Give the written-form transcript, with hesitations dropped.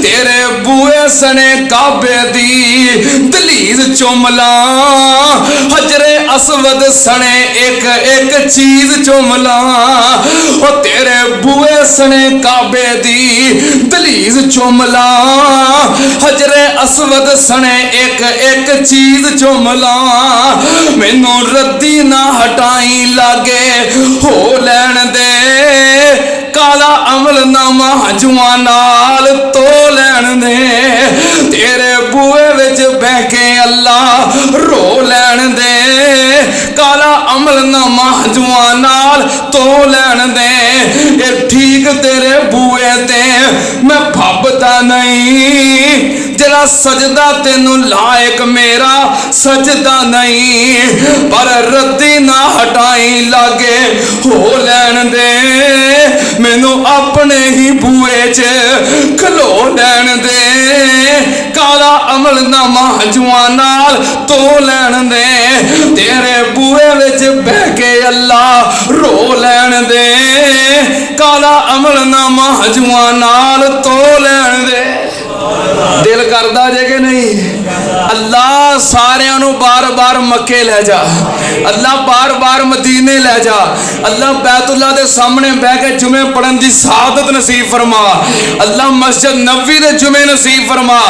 तेरे बूए सने काबे दी दलीज चुमला हजरे असवद सने एक एक चीज चुमला ओ तेरे बूए सने काबे दी दलीज चुमला हजरे असवद सने एक एक चीज चुमला मैनू रद्दी ना हटाई लागे हो लैन दे काला अमल नामा हजुआ नाल तो लैन दे तेरे बूए विच बह के अल्लाह रो लैन दे काला अमल नामा हजुआ नाल तो लैन दे ये ठीक तेरे बूए ते मैं फबदा नहीं जरा सजदा तेनू लायक मेरा सजदा नहीं पर रद्दी ना हटाई लागे हो लैन दे मैनू अपने ही बूए च खलो लैन दे काला अमल नामा हजुआ नाल तो लैन दे तेरे बूए विच बह के अल्लाह रो लैन दे काला अमल नामा हजुआ नाल तो लैन दे दिल करदा जे कि नहीं अल्लाह सारियां नू बार बार मक्के लै जा अल्लाह बार बार मदीने लै जा अल्लाह बैतुल्लाह दे सामने बह के जुमे पढ़न दी सादत नसीब फरमा अल्लाह मस्जिद नबवी दे जुमे नसीब फरमा।